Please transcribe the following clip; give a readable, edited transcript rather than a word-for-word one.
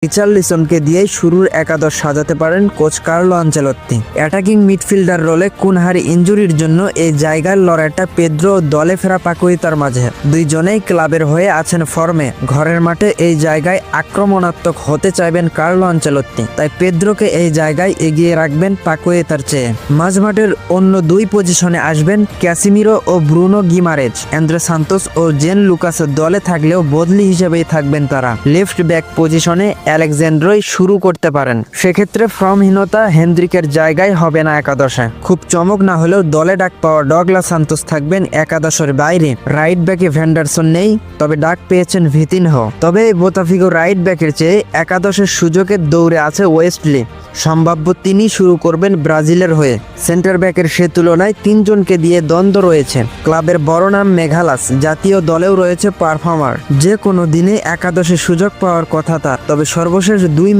রিচার্লিসনকে দিয়েই শুরুর একাদশ সাজাতে পারেন coach Carlo Ancelotti. Attacking midfielder রোলে কুনহারি ইনজুরির জন্য এই জায়গার লড়াইটা পেদ্রো ও দলে ফেরা পাকুইতার মাঝে। দুইজনেই ক্লাবের হয়ে আছেন ফর্মে। ঘরের মাঠে এই জায়গায় আক্রমণাত্মক হতে চাইবেন কার্লো আনচেলত্তি, তাই পেদ্রোকে এই জায়গায় এগিয়ে রাখবেন পাকুয়েতার চেয়ে। মাঝমাঠের অন্য দুই পজিশনে আসবেন ক্যাসিমিরো ও ব্রুনো গিমারেজ। অ্যান্দ্রে সান্তোস ও জেন লুকাসের দলে থাকলেও বদলি হিসেবেই থাকবেন তারা। লেফট ব্যাক পজিশনে আলেকজান্দ্রই শুরু করতে পারেন। সেক্ষেত্রে ফর্মহীনতা হেনড্রিকের জায়গায় হবে না একাদশে। খুব চমক না হলেও দলে ডাক পাওয়া ডগলাস সান্তোস থাকবেন একাদশের বাইরে। রাইট ব্যাকে ভ্যান্ডারসন নেই, তবে ডাক পেয়েছেন ভিতিনহো। তবে বোতাফিগো রাইট ব্যাকের চেয়ে একাদশের সুযোগের দৌড়ে আছে ওয়েস্টলি। সম্ভাব্য তিনি শুরু করবেন ব্রাজিলের হয়ে। সেন্টার ব্যাকের সে তুলনায় তিনজনকে দিয়ে দ্বন্দ্ব রয়েছে। ক্লাবের বড় নাম মেঘালাস, জাতীয় দলেও রয়েছে পারফর্মার। যে কোনো দিনে একাদশে সুযোগ পাওয়ার কথা তার। তবে সর্বশেষ 2